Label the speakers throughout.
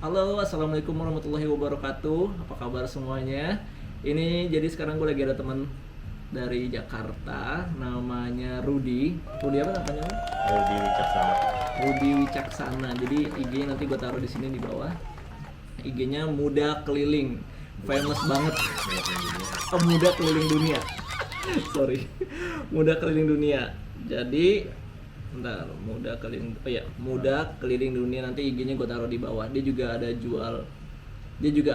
Speaker 1: Halo, assalamualaikum warahmatullahi wabarakatuh. Apa kabar semuanya? Ini jadi sekarang gue lagi ada teman dari Jakarta, namanya Rudi. Rudi apa namanya?
Speaker 2: Rudi Wicaksana.
Speaker 1: Rudi Wicaksana. Jadi IG-nya nanti gue taruh di sini di bawah. IG-nya Muda Keliling, famous banget. Oh, Muda Keliling Dunia. Sorry, Muda Keliling Dunia. Jadi bentar, Muda Keliling Dunia, nanti IG-nya gue taruh di bawah. Dia juga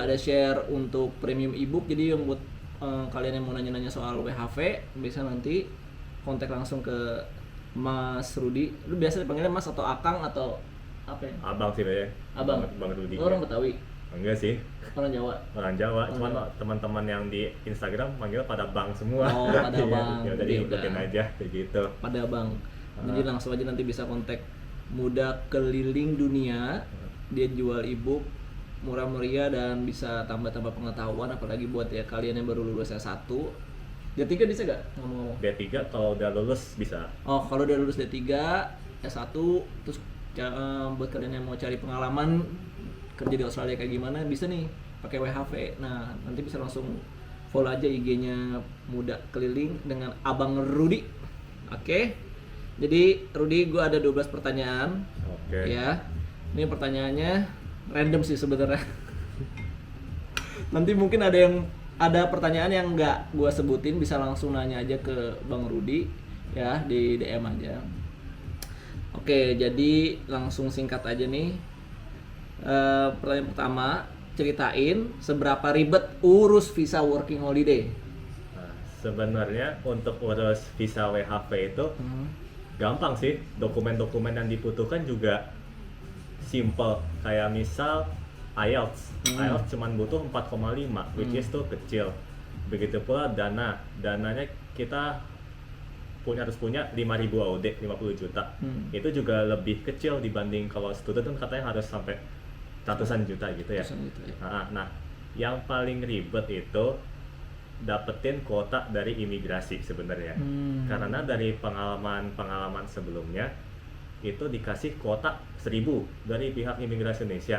Speaker 1: ada share untuk premium ebook. Jadi yang buat kalian yang mau nanya-nanya soal WHV bisa nanti kontak langsung ke Mas Rudi. Lu biasa dipanggilnya Mas atau Akang atau apa ya?
Speaker 2: Abang sih ya.
Speaker 1: Abang.
Speaker 2: Bang Rudi.
Speaker 1: Lu orang Betawi?
Speaker 2: Enggak sih.
Speaker 1: Orang Jawa?
Speaker 2: Orang Jawa. Cuman teman-teman yang di Instagram manggil pada Bang semua.
Speaker 1: Oh, pada
Speaker 2: Iya,
Speaker 1: Bang.
Speaker 2: Ya udah
Speaker 1: Jadi
Speaker 2: diikutin
Speaker 1: udah.
Speaker 2: aja kayak gitu.
Speaker 1: Pada Bang. Jadi langsung aja nanti bisa kontak Muda Keliling Dunia. Dia jual ebook murah meriah dan bisa tambah-tambah pengetahuan, apalagi buat ya kalian yang baru lulus S1. D3 bisa gak ngomong-ngomong?
Speaker 2: D3 kalau udah lulus bisa.
Speaker 1: Oh, kalau udah lulus D3, S1, terus buat kalian yang mau cari pengalaman kerja di Australia kayak gimana, bisa nih pakai WHV. Nah, nanti bisa langsung follow aja IG-nya Muda Keliling dengan Abang Rudi. Oke. Jadi Rudi, gue ada 12 pertanyaan.
Speaker 2: Oke.
Speaker 1: Ya. Ini pertanyaannya random sih sebenarnya. Nanti mungkin ada pertanyaan yang nggak gue sebutin, bisa langsung nanya aja ke Bang Rudi ya, di DM aja. Oke, jadi langsung singkat aja nih. Pertanyaan pertama, ceritain seberapa ribet urus visa working holiday.
Speaker 2: Nah, sebenarnya untuk urus visa WHV itu gampang sih. Dokumen-dokumen yang dibutuhkan juga simple. Kayak misal IELTS. IELTS cuman butuh 4,5, which is tuh kecil. Begitu pula dananya kita harus punya 5.000 AUD, 50 juta. Itu juga lebih kecil dibanding kalau student kan katanya harus sampai ratusan juta gitu ya.
Speaker 1: Ratusan juta, ya.
Speaker 2: Nah, yang paling ribet itu dapetin kuota dari imigrasi sebenarnya. Karena dari pengalaman sebelumnya itu dikasih kuota 1.000 dari pihak imigrasi Indonesia.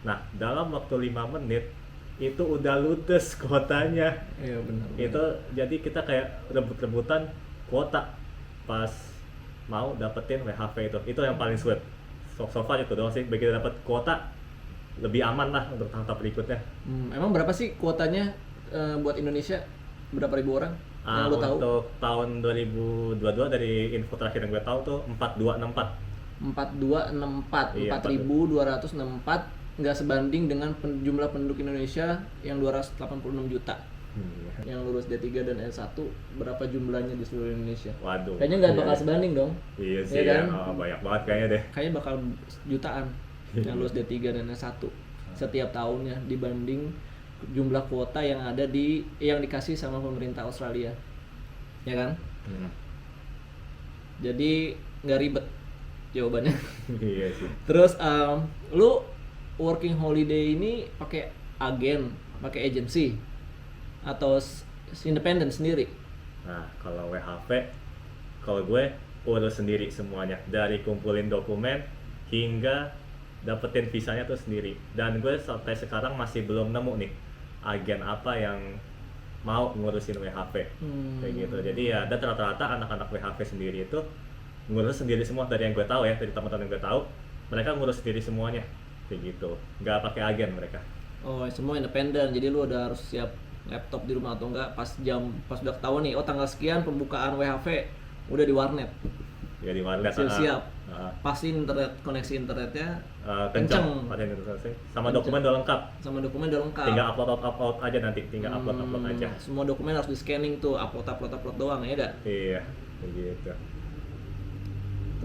Speaker 2: Nah, dalam waktu 5 menit itu udah ludes kuotanya.
Speaker 1: Iya, benar.
Speaker 2: Itu jadi kita kayak rebut-rebutan kuota pas mau dapetin WHV itu yang paling sulit. So far itu doang sih. Begitu dapet kuota lebih aman lah untuk tahap berikutnya.
Speaker 1: Emang berapa sih kuotanya buat Indonesia? Berapa ribu orang yang lo tahu?
Speaker 2: Untuk tahun 2022 dari info terakhir yang gue tahu tuh 4264.
Speaker 1: 4264,
Speaker 2: Iya,
Speaker 1: 4264, nggak sebanding dengan jumlah penduduk Indonesia yang 286 juta. Yang lulus D3 dan S1 berapa jumlahnya di seluruh Indonesia?
Speaker 2: Waduh.
Speaker 1: Kayaknya nggak bakal sebanding dong.
Speaker 2: Iya sih,
Speaker 1: Iya kan?
Speaker 2: banyak banget kayaknya deh.
Speaker 1: Kayaknya bakal jutaan yang lulus D3 dan S1 setiap tahunnya dibanding jumlah kuota yang ada yang dikasih sama pemerintah Australia. Ya kan? Jadi nggak ribet jawabannya.
Speaker 2: Iya sih.
Speaker 1: Terus lu working holiday ini pakai agen, pakai agency atau independen sendiri?
Speaker 2: Nah, kalau WHV, kalau gue urus sendiri semuanya, dari kumpulin dokumen hingga dapetin visanya tuh sendiri. Dan gue sampai sekarang masih belum nemu nih agen apa yang mau ngurusin WHV kayak gitu. Jadi ya ada rata-rata anak-anak WHV sendiri itu ngurus sendiri semua. Dari yang gue tahu ya, dari teman-teman yang gue tahu, mereka ngurus sendiri semuanya kayak gitu, nggak pakai agen mereka.
Speaker 1: Oh, semua independen. Jadi lu udah harus siap laptop di rumah atau enggak pas udah ketahuan nih, oh tanggal sekian pembukaan WHV, udah di warnet.
Speaker 2: Ya di warnet.
Speaker 1: Siap. Pasti koneksi internetnya kenceng.
Speaker 2: Sama dokumen udah lengkap.
Speaker 1: Sama dokumen udah lengkap.
Speaker 2: Tinggal upload aja nanti, tinggal upload aja.
Speaker 1: Semua dokumen harus di scanning tuh, upload doang ya dah.
Speaker 2: Iya, kayak gitu.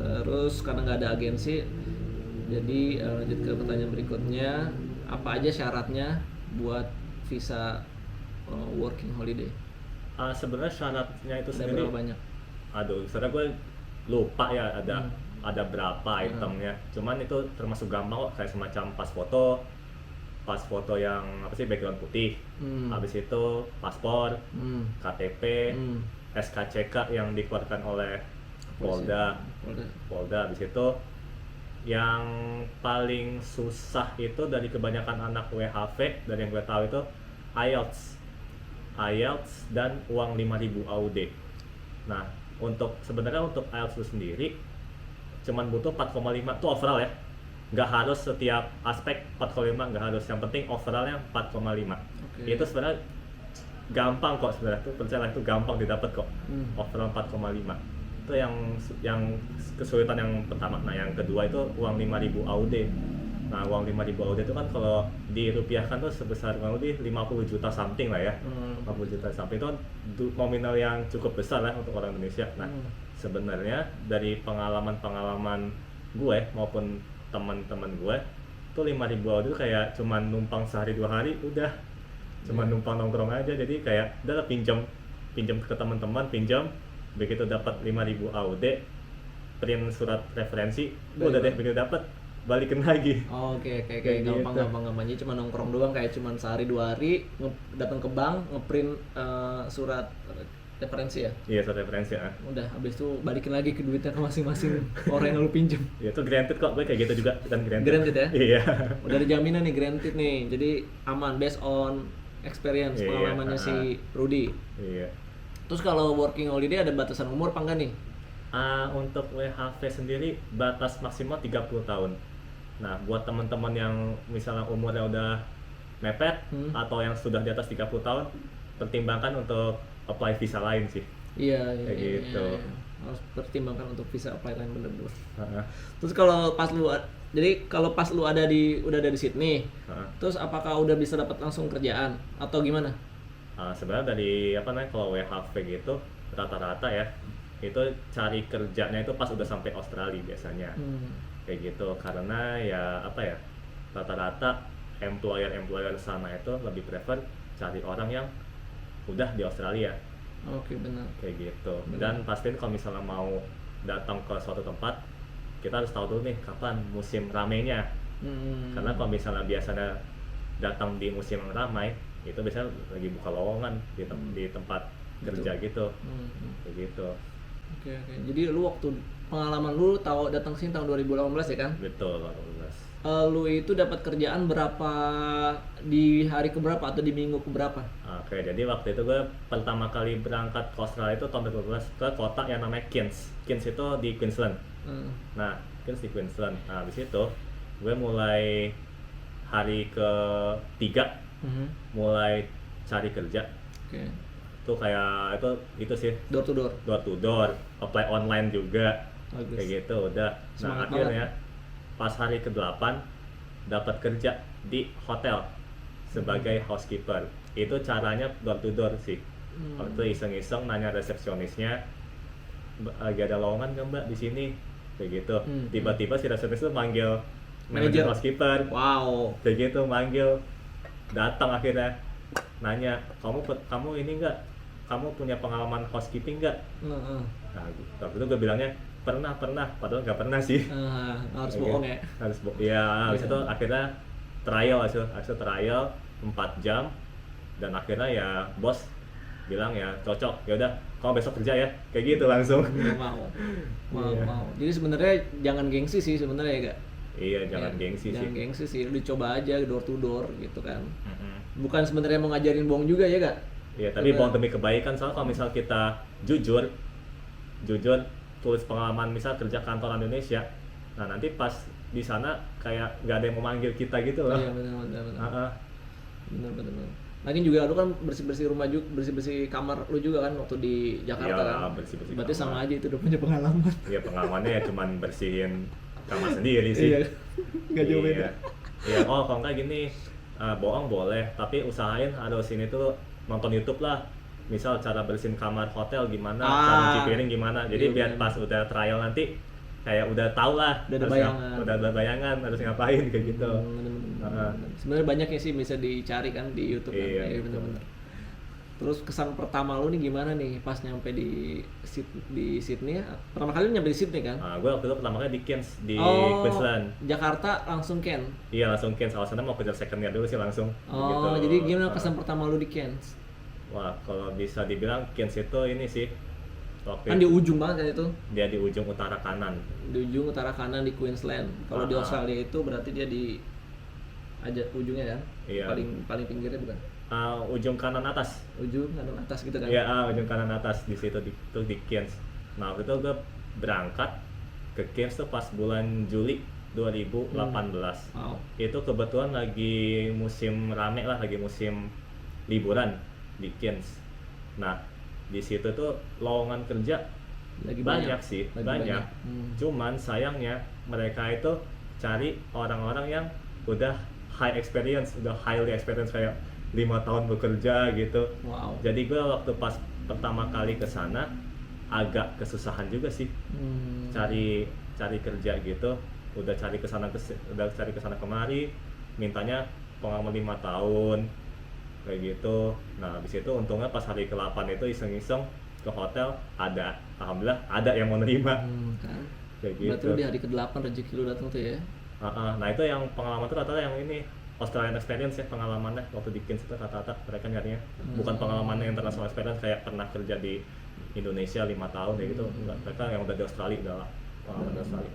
Speaker 1: Terus karena nggak ada agensi, jadi lanjut ke pertanyaan berikutnya, apa aja syaratnya buat visa working holiday?
Speaker 2: Sebenarnya syaratnya itu
Speaker 1: Ada
Speaker 2: sendiri.
Speaker 1: berapa banyak?
Speaker 2: Aduh, sebenarnya gue lupa ya ada berapa itemnya. Cuman itu termasuk gampang kok, kayak semacam pas foto yang apa sih, background putih. Habis itu paspor, KTP, SKCK yang dikeluarkan oleh Polda. Habis itu yang paling susah itu dari kebanyakan anak WHV dari yang gue tahu itu IELTS dan uang 5.000 AUD. Nah, sebenarnya untuk IELTS itu sendiri cuman butuh 4,5 itu overall ya. Nggak harus setiap aspek 4,5, nggak harus, yang penting overallnya 4,5. Itu sebenarnya gampang kok sebenarnya, tuh percayalah itu gampang didapat kok. Overall 4,5 itu yang kesulitan yang pertama. Nah, yang kedua itu uang 5.000 AUD. Nah, uang 5.000 AUD itu kan kalau dirupiahkan tuh sebesar kurang lebih 50 juta something lah ya. 50 juta something itu kan nominal yang cukup besar lah untuk orang Indonesia. Nah, sebenarnya dari pengalaman gue maupun teman-teman gue tuh 5.000 AUD itu kayak cuman numpang sehari 2 hari udah, cuman numpang nongkrong aja. Jadi kayak udah pinjam ke teman-teman, begitu dapat 5.000 AUD, print surat referensi, udah deh, begitu dapat balikin lagi.
Speaker 1: Oke,
Speaker 2: Kayak
Speaker 1: gampang.
Speaker 2: gitu.
Speaker 1: Jadi cuma nongkrong doang, kayak cuma sehari 2 hari datang ke bank ngeprint surat referensi ya.
Speaker 2: Iya, surat referensi ya.
Speaker 1: Udah, habis itu balikin lagi ke duitnya ke masing-masing orang yang lu pinjem.
Speaker 2: Ya itu granted kok, gue kayak gitu juga dan granted.
Speaker 1: Granted ya?
Speaker 2: Iya.
Speaker 1: Udah ada jaminan nih granted nih, jadi aman based on experience
Speaker 2: Iya,
Speaker 1: pengalamannya si Rudy.
Speaker 2: Iya.
Speaker 1: Terus kalau working holiday ada batasan umur apa enggak nih?
Speaker 2: Untuk WHV sendiri batas maksimal 30 tahun. Nah, buat teman-teman yang misalnya umurnya udah mepet atau yang sudah di atas 30 tahun, pertimbangkan untuk apply visa lain sih.
Speaker 1: Iya.
Speaker 2: Gitu.
Speaker 1: Harus pertimbangkan untuk visa apply lain, bener-bener.
Speaker 2: Heeh.
Speaker 1: Terus kalau pas lu udah ada di Sydney, terus apakah udah bisa dapat langsung kerjaan atau gimana?
Speaker 2: Sebenarnya dari kalau WHV gitu rata-rata ya itu cari kerjanya itu pas udah sampai Australia biasanya. Kayak gitu, karena rata-rata employer sana itu lebih prefer cari orang yang udah di Australia.
Speaker 1: Oke, benar.
Speaker 2: Kayak gitu.
Speaker 1: Benar.
Speaker 2: Dan pastiin kalau misalnya mau datang ke suatu tempat, kita harus tahu dulu nih kapan musim ramainya. Karena kalau misalnya biasanya datang di musim yang ramai, itu biasanya lagi buka lowongan di tempat kerja gitu. Kayak gitu.
Speaker 1: Oke. Jadi lu waktu pengalaman lu datang sini tahun 2018 ya kan?
Speaker 2: Betul, 18.
Speaker 1: Lu itu dapat kerjaan berapa di hari keberapa atau di minggu keberapa?
Speaker 2: Oke, jadi waktu itu gue pertama kali berangkat ke Australia itu tahun 2012 ke kota yang namanya Cairns. Cairns itu di Queensland. Nah, Cairns di Queensland. Nah, habis itu gue mulai hari ke-3 mulai cari kerja.
Speaker 1: Oke.
Speaker 2: Tuh kayak itu sih
Speaker 1: Door to door.
Speaker 2: apply online juga.
Speaker 1: Bagus.
Speaker 2: Kayak gitu udah. Nah,
Speaker 1: Semangat
Speaker 2: akhirnya pas hari ke-8 dapat kerja di hotel sebagai housekeeper. Itu caranya door to door sih. Waktu itu iseng-iseng nanya resepsionisnya, lagi ada lowongan nggak mbak di sini? Kayak gitu. Tiba-tiba si resepsionis itu manggil manajer housekeeper.
Speaker 1: Wow.
Speaker 2: Kayak gitu manggil, datang akhirnya nanya, kamu ini nggak, kamu punya pengalaman housekeeping nggak? Nah, waktu itu gue bilangnya pernah, padahal nggak pernah sih.
Speaker 1: Harus bohong ya.
Speaker 2: Harus bohong. Ya, habis itu akhirnya trial 4 jam dan akhirnya ya bos bilang ya cocok, ya udah kamu besok kerja ya, kayak gitu langsung.
Speaker 1: Mau. Jadi sebenarnya jangan gengsi sih sebenarnya ya gak?
Speaker 2: Iya, jangan gengsi
Speaker 1: sih, lu coba aja door to door gitu kan. Bukan sebenarnya mau ngajarin bohong juga ya gak?
Speaker 2: Iya, tapi bohong demi kebaikan. Soalnya kalau misal kita jujur tulis pengalaman misal kerja kantoran Indonesia, nah nanti pas di sana kayak nggak ada yang mau manggil kita gitu loh.
Speaker 1: Iya, benar. Lagi juga lu kan bersih rumah juga, bersih kamar lu juga kan waktu di Jakarta kan.
Speaker 2: Bersih
Speaker 1: Berarti
Speaker 2: kamar.
Speaker 1: sama aja itu udah punya pengalaman.
Speaker 2: Iya, pengalamannya ya cuman bersihin kamar sendiri sih.
Speaker 1: Iya. Nggak jauh beda.
Speaker 2: Iya, kalau nggak gini, bohong boleh, tapi usahain harus ini tuh nonton YouTube lah. Misal cara bersihin kamar hotel gimana, cara cuci piring gimana. Jadi
Speaker 1: Iya,
Speaker 2: biar pas udah trial nanti kayak udah tau lah,
Speaker 1: Udah ada
Speaker 2: bayangan harus ngapain kayak gitu.
Speaker 1: Sebenarnya banyak ya sih bisa dicari kan di YouTube kan.
Speaker 2: Iya,
Speaker 1: bener. Terus kesan pertama lu nih gimana nih pas nyampe di Sydney? Pertama kali lu nyampe di Sydney kan?
Speaker 2: Gue waktu itu pertama kali di Cairns di Queensland.
Speaker 1: Jakarta langsung Cairns.
Speaker 2: Iya, langsung Cairns. Alasannya mau kerja second year dulu sih langsung. Gitu.
Speaker 1: Jadi gimana kesan pertama lu di Cairns?
Speaker 2: Wah, kalau bisa dibilang Cairns itu ini sih Waktu
Speaker 1: Kan di ujung banget kan itu.
Speaker 2: dia di ujung utara kanan.
Speaker 1: Di ujung utara kanan di Queensland. Kalau di
Speaker 2: Ah.
Speaker 1: Australia itu berarti dia di aja ujungnya kan?
Speaker 2: Iya.
Speaker 1: Paling pinggirnya bukan?
Speaker 2: Ujung kanan atas.
Speaker 1: Ujung kanan atas gitu kan?
Speaker 2: Iya, ujung kanan atas di situ di Cairns. Nah, waktu itu gue berangkat ke Cairns tuh pas bulan Juli 2018.
Speaker 1: Wow.
Speaker 2: Itu kebetulan lagi musim rame lah, lagi musim liburan di Cairns. Nah, di situ tuh lowongan kerja
Speaker 1: Lagi
Speaker 2: banyak sih,
Speaker 1: Lagi
Speaker 2: banyak. Cuman sayangnya mereka itu cari orang-orang yang udah high experience, udah highly experience kayak 5 tahun bekerja gitu.
Speaker 1: Wow.
Speaker 2: Jadi gue waktu pas pertama kali ke sana agak kesusahan juga sih cari kerja gitu. Udah cari kesana kemari, mintanya pengalaman 5 tahun kayak gitu. Nah, habis itu untungnya pas hari ke-8 itu iseng-iseng ke hotel alhamdulillah ada yang mau nerima.
Speaker 1: Kan?
Speaker 2: Kayak
Speaker 1: Berarti
Speaker 2: gitu.
Speaker 1: lu di hari ke-8 rezeki lu datang tuh ya.
Speaker 2: Nah, itu yang pengalaman tuh rata-rata yang ini Australian experience ya pengalamannya waktu di Cairns itu rata-rata mereka nyarinya. Bukan pengalaman international experience kayak pernah kerja di Indonesia 5 tahun kayak gitu. Enggak, mereka yang udah di Australia udah lah. Pengalaman di Australia.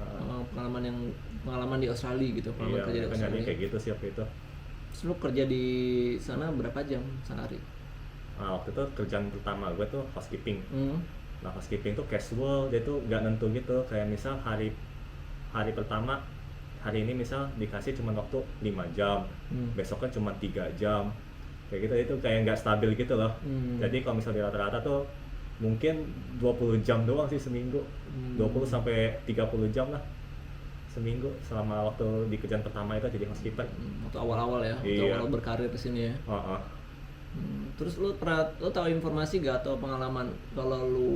Speaker 1: Pengalaman di Australia gitu, pengalaman
Speaker 2: Iya,
Speaker 1: kerja di
Speaker 2: mereka
Speaker 1: Australia.
Speaker 2: nyarinya kayak gitu sih waktu itu.
Speaker 1: Terus lu kerja di sana berapa jam sehari?
Speaker 2: Nah, waktu itu kerjaan pertama gue tuh housekeeping.
Speaker 1: Hmm.
Speaker 2: Nah, housekeeping tuh casual, dia tuh nggak nentu gitu. Kayak misal hari pertama, hari ini misal dikasih cuma waktu 5 jam, besoknya cuma 3 jam. Kayak gitu, itu kayak nggak stabil gitu loh. Jadi kalau misal di rata-rata tuh mungkin 20 jam doang sih seminggu. 20 sampai 30 jam lah seminggu selama waktu di kerjaan pertama itu jadi housekeeper.
Speaker 1: Waktu awal-awal ya, waktu
Speaker 2: Iya.
Speaker 1: awal berkarir di sini ya. Terus lu tahu informasi gak atau pengalaman kalau lu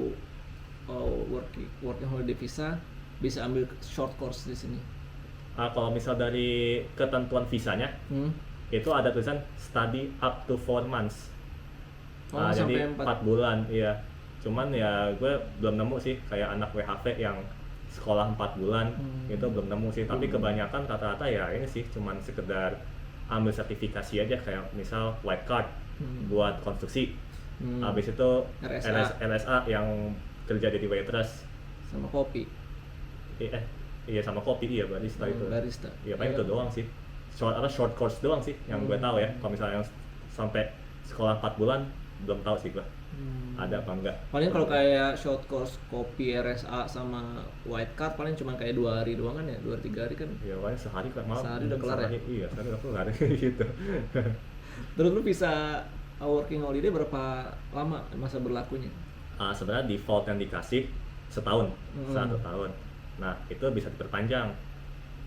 Speaker 1: working holiday visa bisa ambil short course di sini?
Speaker 2: Kalau misal dari ketentuan visanya itu ada tulisan study up to 4 months.
Speaker 1: Sampai
Speaker 2: Jadi 4 bulan, iya. Cuman ya gue belum nemu sih kayak anak WHV yang sekolah 4 bulan itu belum nemu sih. Tapi kebanyakan rata-rata ya ini sih cuman sekedar ambil sertifikasi aja kayak misal white card buat konstruksi. Habis itu LSA yang kerja jadi waitress
Speaker 1: sama kopi.
Speaker 2: Iya sama kopi iya barista itu.
Speaker 1: Barista.
Speaker 2: Iya paling itu doang sih. Short course doang sih yang gue tahu ya. Kalau misalnya yang sampai sekolah 4 bulan belum tahu sih gue. Ada apa enggak?
Speaker 1: Paling kalau kayak short course kopi RSA sama white card paling cuma kayak 2 hari doang kan ya, 2-3 hari kan.
Speaker 2: Ya paling sehari kan malam.
Speaker 1: Sehari udah kelar ya?
Speaker 2: Iya sehari udah kelar gitu.
Speaker 1: Terus lu bisa working holiday berapa lama masa berlakunya?
Speaker 2: Sebenarnya default yang dikasih setahun, 1 tahun. Nah itu bisa diperpanjang.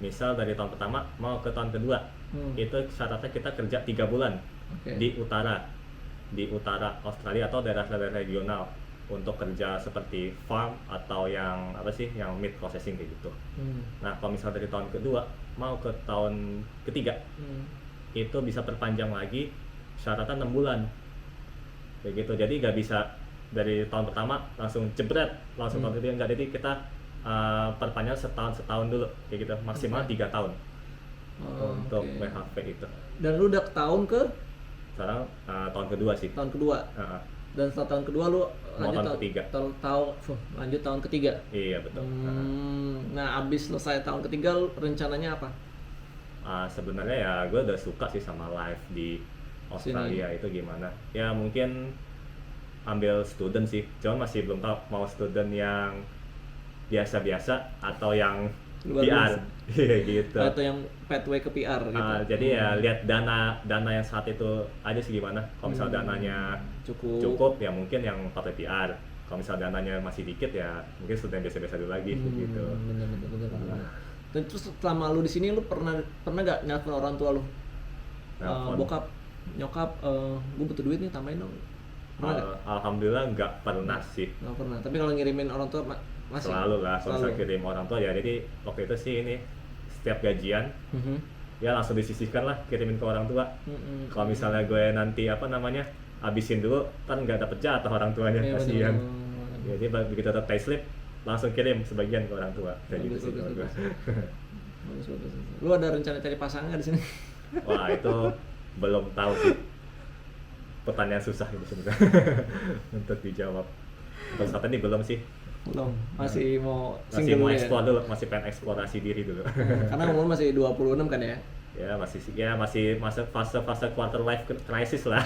Speaker 2: Misal dari tahun pertama mau ke tahun kedua, itu syaratnya kita kerja 3 bulan di utara Australia atau daerah-daerah regional untuk kerja seperti farm atau yang apa sih yang meat processing kayak gitu. Nah kalau misal dari tahun kedua mau ke tahun ketiga itu bisa perpanjang lagi syaratnya 6 bulan kayak gitu. Jadi nggak bisa dari tahun pertama langsung jebret langsung tahun ketiga, nggak. Jadi kita perpanjang setahun dulu kayak gitu, maksimal 3 tahun untuk WHP itu.
Speaker 1: Dan lu udah ke tahun ke?
Speaker 2: Sekarang tahun kedua sih.
Speaker 1: Tahun kedua. Dan setelah tahun kedua lu lanjut
Speaker 2: tahun ketiga.
Speaker 1: Lanjut tahun ketiga.
Speaker 2: Iya betul.
Speaker 1: Nah abis selesai tahun ketiga lu rencananya apa?
Speaker 2: Sebenarnya ya gue udah suka sih sama life di Australia itu gimana. Ya mungkin ambil student sih, cuman masih belum tahu mau student yang biasa-biasa atau yang
Speaker 1: Luar
Speaker 2: PR.
Speaker 1: biasa.
Speaker 2: Iya gitu.
Speaker 1: Atau yang pathway ke PR gitu.
Speaker 2: Jadi ya lihat dana yang saat itu aja sih gimana. Kalau misal dananya cukup ya mungkin yang pakai PR. Kalau misal dananya masih dikit ya mungkin student biasa-biasa dulu lagi gitu.
Speaker 1: Bener. Dan terus selama lu di sini lu pernah gak nelfon orang tua lu? Bokap, nyokap, gue butuh duit nih tambahin dong.
Speaker 2: Alhamdulillah nggak pernah sih.
Speaker 1: Nggak pernah. Tapi kalau ngirimin orang tua masih?
Speaker 2: Selalu lah, kalau saya kirim orang tua ya. Jadi waktu itu sih ini setiap gajian ya langsung disisihkan lah kirimin ke orang tua. Kalau misalnya gue nanti habisin dulu, kan nggak dapet jatah orang tuanya, kasihan. Jadi begitu dapat payslip langsung kirim sebagian ke orang tua. Kayak gitu sih kalau gue.
Speaker 1: Bagus. Lu ada rencana cari pasangan di sini?
Speaker 2: Wah itu belum tahu sih. Pertanyaan susah itu sebenarnya untuk dijawab. Untuk saat ini belum sih.
Speaker 1: Belum, masih mau
Speaker 2: Masih
Speaker 1: single
Speaker 2: mau
Speaker 1: dulu ya?
Speaker 2: explore dulu, masih pengen eksplorasi diri dulu.
Speaker 1: Karena umur masih 26 kan ya?
Speaker 2: Masih masuk fase quarter life crisis lah.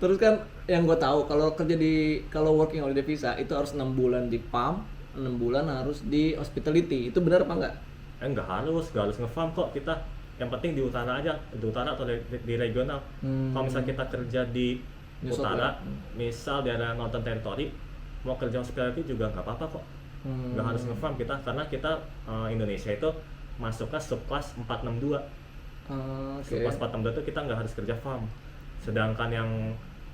Speaker 1: Terus kan yang gue tahu kalau working holiday visa itu harus 6 bulan di farm, 6 bulan harus di hospitality. Itu benar apa enggak?
Speaker 2: Nggak harus nge-farm kok kita. Yang penting di utara aja, di utara atau di regional. Kalau misal kita kerja di
Speaker 1: New South
Speaker 2: utara,
Speaker 1: Wales.
Speaker 2: misal di area Northern Territory, mau kerja hospitality juga nggak apa-apa kok. Nggak harus nge-farm kita, karena kita Indonesia itu masuknya subclass 462.
Speaker 1: Oke.
Speaker 2: Subclass 462 itu kita nggak harus kerja farm. Sedangkan yang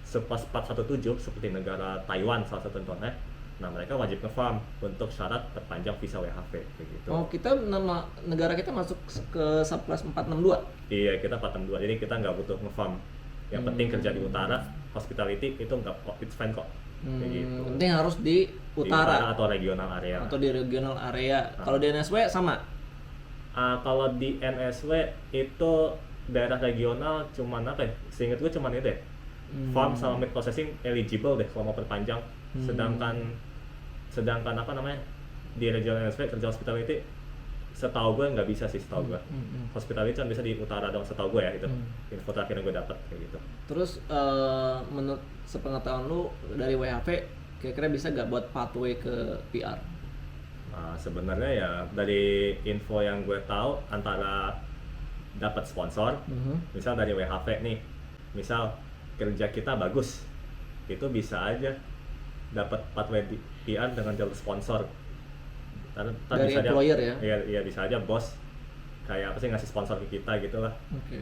Speaker 2: subclass 417 seperti negara Taiwan salah satu contohnya, nah mereka wajib nge-farm untuk syarat perpanjang visa WHV kayak gitu.
Speaker 1: Oh, negara kita masuk ke subclass 462.
Speaker 2: Iya, kita 462, jadi kita nggak butuh nge-farm. Yang penting kerja di utara, hospitality itu nggak, it's fine kok. Kayak gitu.
Speaker 1: Penting harus di
Speaker 2: Di utara
Speaker 1: utara
Speaker 2: atau regional area.
Speaker 1: atau di regional area. Kalau di NSW sama.
Speaker 2: Kalau di NSW itu daerah regional cuman apa ya? Seingat gue cuman itu deh. Farm sama meat processing eligible deh kalau mau perpanjang. Sedangkan apa namanya? Di regional NSW kerja hospitality setahu gue nggak bisa sih, setahu gue. Hospitality cuma bisa di utara dong setahu gue ya itu. Info terakhir yang gue dapat kayak gitu.
Speaker 1: Terus menurut sepengetahuan lu dari WHV kira-kira bisa gak buat pathway ke PR?
Speaker 2: Nah, sebenarnya ya dari info yang gue tahu antara dapat sponsor, misal dari WHV nih, misal kerja kita bagus, itu bisa aja dapat pathway di PR dengan jalur sponsor.
Speaker 1: Dari
Speaker 2: bisa
Speaker 1: employer
Speaker 2: aja,
Speaker 1: ya?
Speaker 2: Iya bisa aja bos kayak apa sih ngasih sponsor ke kita gitu lah.
Speaker 1: Oke.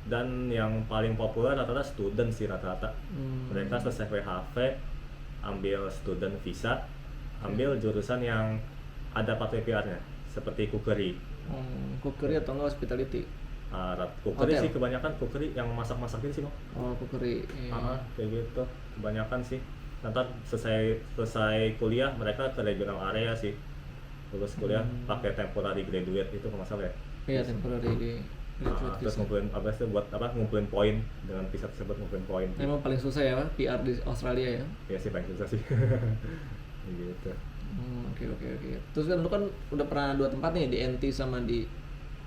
Speaker 2: Dan yang paling populer rata-rata student sih rata-rata. Mereka selesai WHV, ambil student visa, ambil jurusan yang ada pathway PR-nya seperti cookery.
Speaker 1: Cookery atau enggak hospitality?
Speaker 2: Cookery
Speaker 1: Hotel.
Speaker 2: sih kebanyakan, cookery yang masak-masakin sih bang.
Speaker 1: Oh, cookery. Iya.
Speaker 2: Kayak gitu kebanyakan sih. Nanti selesai kuliah mereka ke regional area sih, lulus kuliah pakai temporary graduate itu kalau nggak salah ya.
Speaker 1: Iya, temporary graduate
Speaker 2: Terus
Speaker 1: visa.
Speaker 2: ngumpulin apa sih buat apa, ngumpulin poin dengan visa tersebut, ngumpulin poin.
Speaker 1: Emang paling susah ya PR di Australia ya?
Speaker 2: Iya sih paling susah sih. Gitu.
Speaker 1: Oke. Terus kan lu kan udah pernah 2 tempat nih, di NT sama di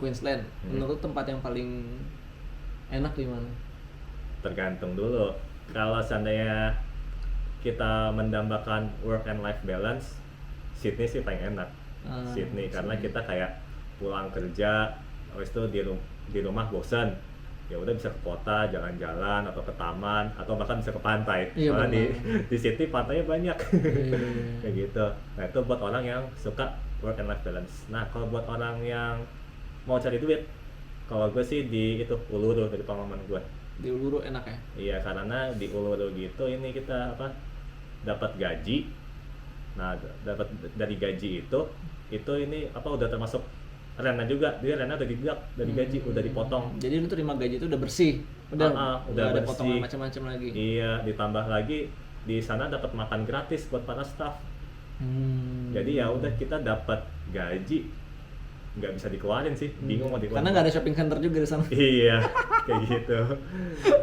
Speaker 1: Queensland. Menurut tempat yang paling enak di mana?
Speaker 2: Tergantung dulu. Kalau seandainya kita mendambakan work and life balance, Sydney sih paling enak. Sydney karena kita kayak pulang kerja, habis itu di rumah bosan, ya udah bisa ke kota, jalan-jalan atau ke taman atau bahkan bisa ke pantai.
Speaker 1: Iya,
Speaker 2: Soalnya
Speaker 1: benar.
Speaker 2: di Sydney pantainya banyak.
Speaker 1: Iya.
Speaker 2: Kayak gitu. Nah itu buat orang yang suka work and life balance. Nah kalau buat orang yang mau cari duit, kalau gue sih di itu Uluru dari pengalaman gue.
Speaker 1: Di Uluru enak ya?
Speaker 2: Iya karena di Uluru gitu ini kita apa dapat gaji. Nah dapat dari gaji itu ini apa udah termasuk rentnya juga. Dia rentnya udah dibiak dari gaji, udah dipotong.
Speaker 1: Jadi lu terima gaji itu udah bersih, udah ada
Speaker 2: bersih.
Speaker 1: potongan macam-macam lagi.
Speaker 2: Iya, ditambah lagi di sana dapat makan gratis buat para staff. Jadi ya udah kita dapat gaji, nggak bisa dikeluarin sih, bingung mau dikeluarin.
Speaker 1: Karena nggak ada shopping center juga di sana.
Speaker 2: Iya, kayak gitu.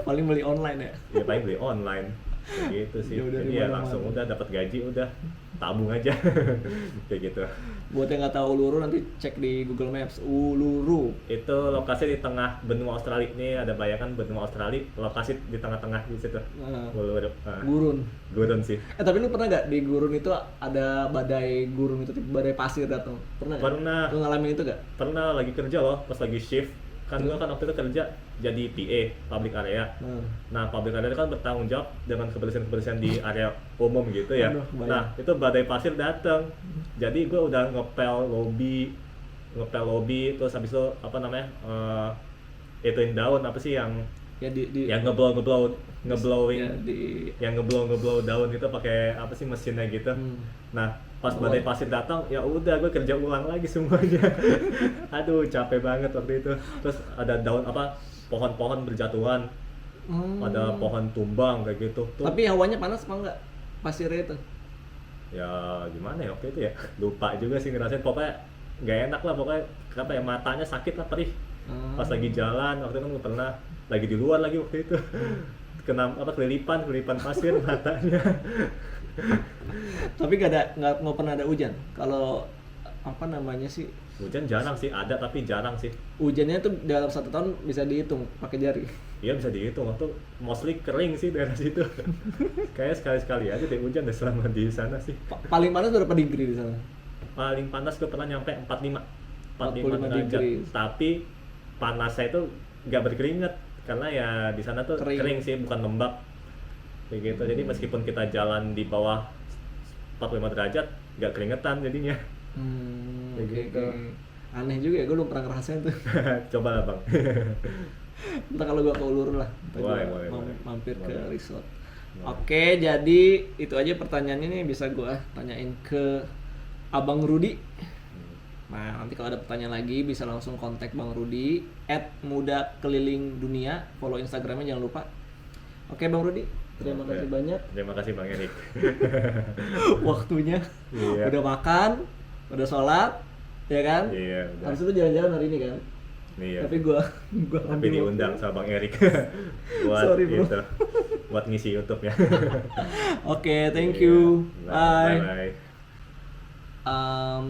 Speaker 1: Paling beli online ya.
Speaker 2: Ya paling beli online, kayak gitu sih.
Speaker 1: Ya udah,
Speaker 2: Jadi
Speaker 1: di
Speaker 2: ya
Speaker 1: mana-mana.
Speaker 2: langsung udah dapat gaji udah tabung aja, kayak gitu.
Speaker 1: Buat yang nggak tahu Uluru nanti cek di Google Maps. Uluru.
Speaker 2: Itu lokasi di tengah benua Australia. Ini ada bayangan benua Australia, lokasi di tengah-tengah di situ.
Speaker 1: Gurun.
Speaker 2: Gurun sih.
Speaker 1: Tapi lu pernah nggak di Gurun itu ada badai gurun itu, badai pasir datang? Pernah? nggak?
Speaker 2: Pernah.
Speaker 1: Lu ngalamin itu nggak?
Speaker 2: Pernah lagi kerja loh, pas lagi shift. Kan gue kan waktu itu kerja jadi PA, public area. Nah, public area kan bertanggung jawab dengan kebersihan-kebersihan di area umum gitu ya.
Speaker 1: Aduh, bayang.
Speaker 2: Nah, itu badai pasir datang. Jadi gue udah ngepel lobby, terus habis itu apa namanya? Ituin daun apa sih yang
Speaker 1: Ya
Speaker 2: yang ngeblowing
Speaker 1: ya, di
Speaker 2: yang ngeblow daun itu pakai apa sih mesinnya gitu. Nah pas badai pasir datang ya udah gue kerja ulang lagi semuanya. Aduh capek banget waktu itu. Terus ada daun apa pohon-pohon berjatuhan, ada pohon tumbang kayak gitu. Tuh,
Speaker 1: Tapi hawanya panas apa enggak? Pasirnya itu.
Speaker 2: ya gimana ya waktu itu ya lupa juga sih ngerasain, pokoknya nggak enak lah, pokoknya apa ya matanya sakit lah, perih. Pas lagi jalan waktu itu kan gue pernah lagi di luar lagi waktu itu kena kelilipan pasir matanya.
Speaker 1: Tapi nggak pernah ada hujan. Kalau apa namanya sih?
Speaker 2: Hujan jarang sih, ada tapi jarang sih.
Speaker 1: Hujannya tuh dalam 1 tahun bisa dihitung pakai jari.
Speaker 2: Iya bisa dihitung, waktu mostly kering sih daerah situ. Kayak sekali-sekali aja deh hujan deh selama di sana sih.
Speaker 1: Paling panas berapa degree di sana?
Speaker 2: Paling panas gue pernah nyampe 45
Speaker 1: 45
Speaker 2: derajat.
Speaker 1: degree.
Speaker 2: Tapi panasnya itu nggak berkeringat karena ya di sana tuh kering sih, bukan lembab. Kayak gitu. Jadi meskipun kita jalan di bawah 45 derajat nggak keringetan jadinya. Kayak gitu.
Speaker 1: Aneh juga ya, gue belum pernah ngerasain tuh.
Speaker 2: Coba lah bang.
Speaker 1: Ntar kalau gue ke Uluru lah, ntar
Speaker 2: Boleh,
Speaker 1: gua
Speaker 2: boleh.
Speaker 1: mampir ke
Speaker 2: Boleh.
Speaker 1: resort.
Speaker 2: Boleh.
Speaker 1: Oke, jadi itu aja pertanyaannya nih, bisa gue tanyain ke Abang Rudi. Nah, nanti kalau ada pertanyaan lagi bisa langsung kontak Bang Rudi @mudakelilingdunia, follow Instagramnya jangan lupa. Oke Bang Rudi, terima
Speaker 2: Oke.
Speaker 1: kasih banyak
Speaker 2: Terima kasih Bang Erik.
Speaker 1: waktunya.
Speaker 2: Iya.
Speaker 1: Udah makan, udah sholat, ya kan?
Speaker 2: Iya, udah.
Speaker 1: Harus itu jalan-jalan hari ini kan?
Speaker 2: Iya.
Speaker 1: Tapi gua
Speaker 2: Tapi
Speaker 1: ambil
Speaker 2: diundang
Speaker 1: waktu.
Speaker 2: sama Bang Erik buat
Speaker 1: Sorry, bro.
Speaker 2: gitu, buat ngisi YouTube ya.
Speaker 1: Oke, thank you.
Speaker 2: Iya.
Speaker 1: Bye.
Speaker 2: Bye.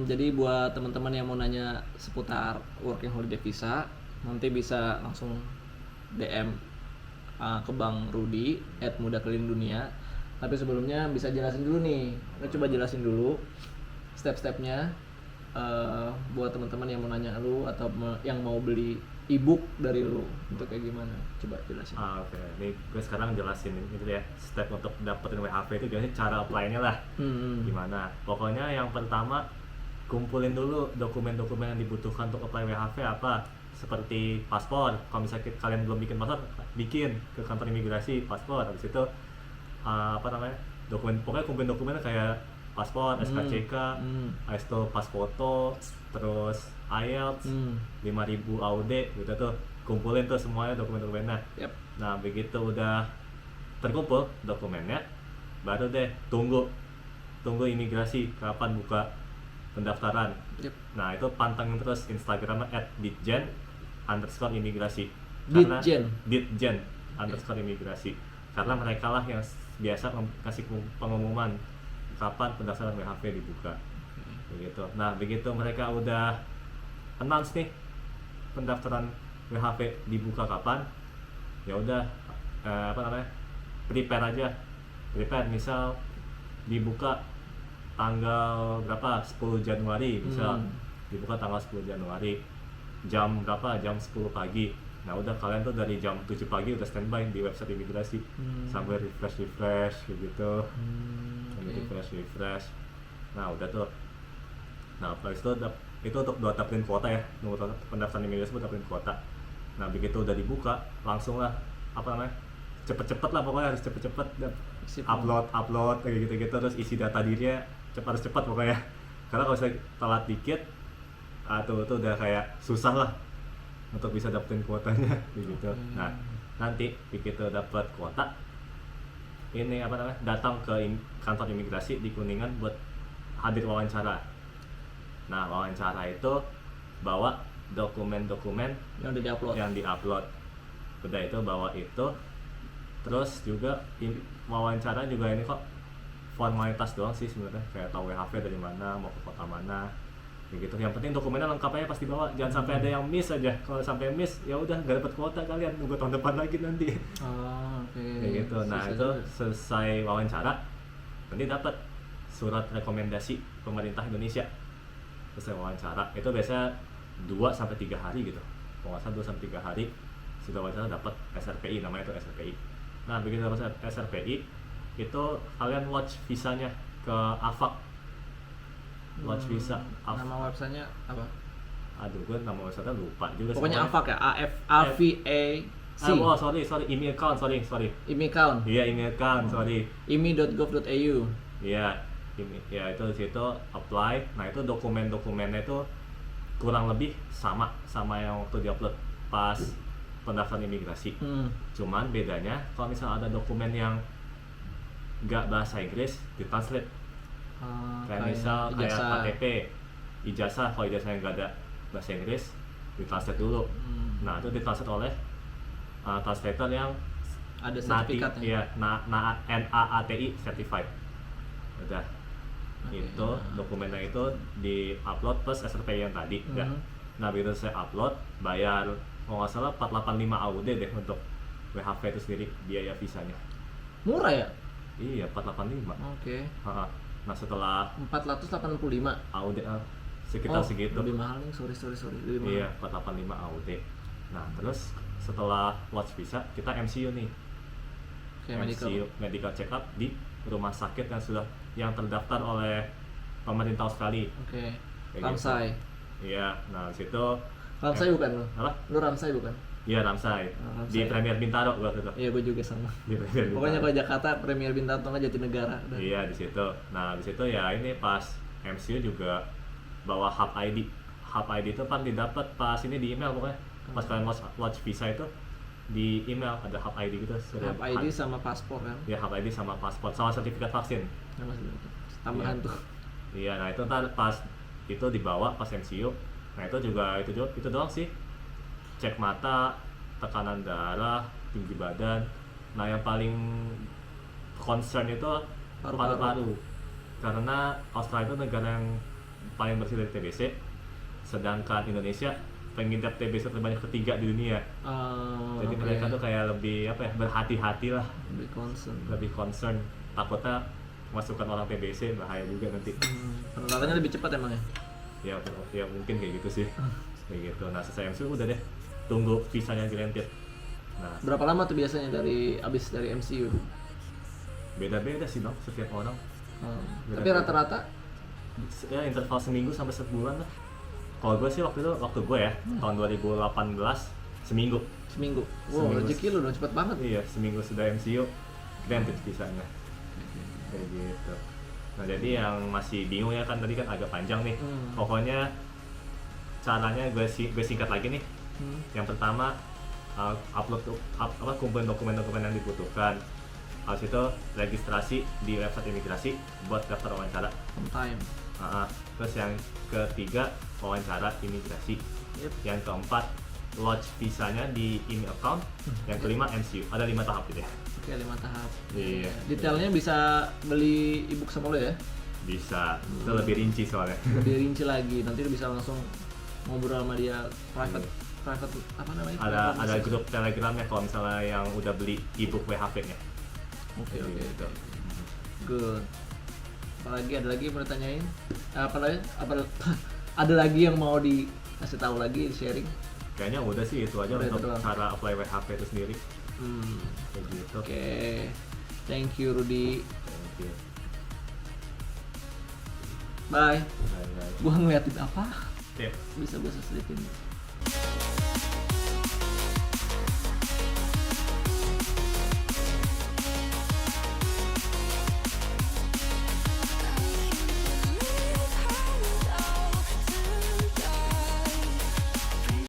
Speaker 1: Jadi buat teman-teman yang mau nanya seputar working holiday visa, nanti bisa langsung DM ke Bang Rudi @mudakelilingdunia. Tapi sebelumnya bisa jelasin dulu nih, kita coba jelasin dulu step-stepnya buat teman-teman yang mau nanya lu atau yang mau beli ebook dari lu, itu kayak gimana? Coba jelasin.
Speaker 2: Oke, ini gue sekarang jelasin itu ya, step untuk dapetin WHV itu biasanya cara apply-nya lah. Gimana? Pokoknya yang pertama kumpulin dulu dokumen-dokumen yang dibutuhkan untuk apply WHV apa, seperti paspor. Kalau misalnya kalian belum bikin paspor, bikin ke kantor imigrasi paspor. Habis itu dokumen, pokoknya kumpulin dokumennya kayak paspor, SKCK, habis itu pas foto, terus IELTS, 5.000 AUD gitu tuh, kumpulin tuh semuanya dokumen-dokumennya.
Speaker 1: Yep.
Speaker 2: Nah begitu udah terkumpul dokumennya, baru deh tunggu imigrasi kapan buka pendaftaran.
Speaker 1: Yep.
Speaker 2: Nah itu pantengin terus Instagramnya @ditjen_imigrasi. Ditjen_imigrasi. Karena mereka lah yang biasa kasih pengumuman kapan pendaftaran WHV dibuka. Begitu. Nah begitu mereka udah announce nih pendaftaran WHV dibuka kapan, ya udah prepare aja. Misal dibuka tanggal berapa, 10 Januari misal, dibuka tanggal 10 Januari jam berapa, jam 10 pagi. Nah udah kalian tuh dari jam 7 pagi udah standby di website imigrasi sampai refresh gitu. Refresh. Nah udah tuh. Nah habis itu untuk dapetin kuota ya, nunggu pendaftaran imigrasi buat dapetin kuota. Nah begitu udah dibuka, langsung lah cepet-cepet lah, pokoknya harus cepet-cepet upload kayak gitu-gitu, terus isi data dirinya harus cepat pokoknya. Karena kalau saya telat dikit, tuh udah kayak susah lah untuk bisa dapetin kuotanya gitu. Nah nanti begitu dapat kuota, ini datang ke kantor imigrasi di Kuningan buat hadir wawancara. Nah wawancara itu bawa dokumen-dokumen
Speaker 1: yang udah
Speaker 2: diupload. Udah itu bawa itu, terus juga wawancara juga ini kok formalitas doang sih sebenarnya, kayak tahu WHV dari mana, mau ke kota mana, begitu. Yang penting dokumennya lengkap aja pasti bawa, jangan sampai ada yang miss aja. Kalau sampai miss ya udah nggak dapat kuota, kalian nunggu tahun depan lagi nanti. Kayak gitu. Nah itu selesai wawancara, nanti dapat surat rekomendasi pemerintah Indonesia. Selesai wawancara itu biasanya 2-3 hari gitu, kalau nggak salah 2-3 hari sudah wawancara dapat SRPI, namanya itu SRPI. Nah begitu dapat SRPI itu kalian launch visanya ke AFAC. Launch visa.
Speaker 1: Nama websitenya apa?
Speaker 2: Aduh, gue nama websitenya lupa juga.
Speaker 1: Pokoknya AFAC ya, AFAC.
Speaker 2: Sorry, email account, sorry.
Speaker 1: Email account.
Speaker 2: Iya, email account, sorry.
Speaker 1: imi.gov.au.
Speaker 2: Iya, ya itu di situ apply. Nah itu dokumennya itu kurang lebih sama yang waktu diupload pas pendaftaran imigrasi. Cuman bedanya kalau misalnya ada dokumen yang nggak bahasa Inggris, ditranslate. Kayak misal kayak KTP, ijazah, kalau ijazahnya nggak ada bahasa Inggris, ditranslate dulu. Nah itu ditranslate oleh translator yang
Speaker 1: Ada
Speaker 2: NAATI,
Speaker 1: sertifikatnya.
Speaker 2: iya, NAATI certified. Udah.
Speaker 1: Oke.
Speaker 2: Itu dokumennya itu di-upload plus SRPI yang tadi ya. Nah, begitu saya upload, bayar kalau nggak salah 485 AUD deh untuk WHV itu sendiri, biaya visanya.
Speaker 1: Murah ya?
Speaker 2: Iya, 485.
Speaker 1: Oke.
Speaker 2: Ha-ha. Nah, setelah
Speaker 1: 485.
Speaker 2: AUD sekitar segitu.
Speaker 1: Lebih mahal nih, sorry. Lebih mahal.
Speaker 2: Iya, 485 AUD. Nah, terus setelah watch visa, kita MCU nih.
Speaker 1: Kayak
Speaker 2: MCU, medical check up di rumah sakit yang terdaftar oleh pemerintah Australia.
Speaker 1: Oke.
Speaker 2: Kayak
Speaker 1: Ramsay.
Speaker 2: Iya, nah situ
Speaker 1: Ramsay bukan lo?
Speaker 2: apa?
Speaker 1: Lu Ramsay bukan?
Speaker 2: Iya, Ramsay.
Speaker 1: Oh, Ramsay.
Speaker 2: Di Premier Bintaro gua gitu.
Speaker 1: Iya, gue juga sama.
Speaker 2: Di Premier
Speaker 1: Pokoknya
Speaker 2: Bintaro.
Speaker 1: kalau Jakarta Premier Bintaro nggak Jatinegara. Udah.
Speaker 2: Iya, di situ. Nah, di situ ya ini pas MCU juga bawa hub ID. Hub ID itu kan didapat pas ini di email pokoknya. Pas kalian watch visa itu di email ada hub ID gitu.
Speaker 1: Hub ID sama paspor kan?
Speaker 2: Ya, hub ID sama paspor sama sertifikat vaksin.
Speaker 1: Sama tambahan
Speaker 2: Iya.
Speaker 1: tuh.
Speaker 2: Iya, nah itu ntar pas itu dibawa pas MCU. Nah itu doang sih. Cek mata, tekanan darah, tinggi badan. Nah yang paling concern itu paru-paru. Karena Australia itu negara yang paling bersih dari TBC. Sedangkan Indonesia pengidap TBC terbanyak ketiga di dunia. Jadi
Speaker 1: Oke.
Speaker 2: mereka tuh kayak lebih berhati-hati lah,
Speaker 1: lebih concern.
Speaker 2: takutnya masukkan orang TBC bahaya juga nanti.
Speaker 1: Penularannya lebih cepat emang ya?
Speaker 2: Ya mungkin kayak gitu sih. Kayak gitu. Nah, selesai MCU udah deh, tunggu visanya granted. Nah,
Speaker 1: Berapa lama tuh biasanya abis dari MCU?
Speaker 2: beda-beda sih Bang setiap orang.
Speaker 1: Tapi rata-rata
Speaker 2: Ya interval seminggu sampai sebulan lah. Kalau gue sih waktu gue ya, tahun 2018 seminggu.
Speaker 1: seminggu. Wow,
Speaker 2: Seminggu.
Speaker 1: rezeki lu dong cepet banget.
Speaker 2: Iya, seminggu sudah MCU granted visanya. Kayak gitu. Nah, jadi yang masih bingung ya kan tadi kan agak panjang nih. Pokoknya caranya gue singkat lagi nih. Yang pertama kumpulin dokumen-dokumen yang dibutuhkan. Habis itu registrasi di website imigrasi buat daftar wawancara.
Speaker 1: On time.
Speaker 2: Terus yang ketiga wawancara imigrasi.
Speaker 1: Yep.
Speaker 2: Yang keempat lodge visanya di email account. Yang kelima MCU. Ada 5 tahap gitu ya.
Speaker 1: Oke, 5 tahap.
Speaker 2: Iya.
Speaker 1: Detailnya bisa beli ebook sama lo ya?
Speaker 2: Bisa. Itu lebih rinci soalnya.
Speaker 1: Lebih rinci lagi. Nanti lo bisa langsung ngobrol sama dia private apa namanya?
Speaker 2: ada
Speaker 1: Private
Speaker 2: grup Telegramnya kalau misalnya yang udah beli ebook WHV-nya.
Speaker 1: Oke.
Speaker 2: Gitu.
Speaker 1: Good. Ada lagi yang mau ditanyain? Ada lagi yang mau dikasih tahu lagi, sharing?
Speaker 2: Kayaknya udah sih itu aja
Speaker 1: Udah,
Speaker 2: untuk
Speaker 1: itu doang.
Speaker 2: cara apply WHV itu sendiri. Kayak gitu.
Speaker 1: Oke. Thank you Rudy.
Speaker 2: Thank you.
Speaker 1: Bye.
Speaker 2: Bye, bye.
Speaker 1: Gua ngeliatin apa?
Speaker 2: Sip.
Speaker 1: Bisa gue selipin.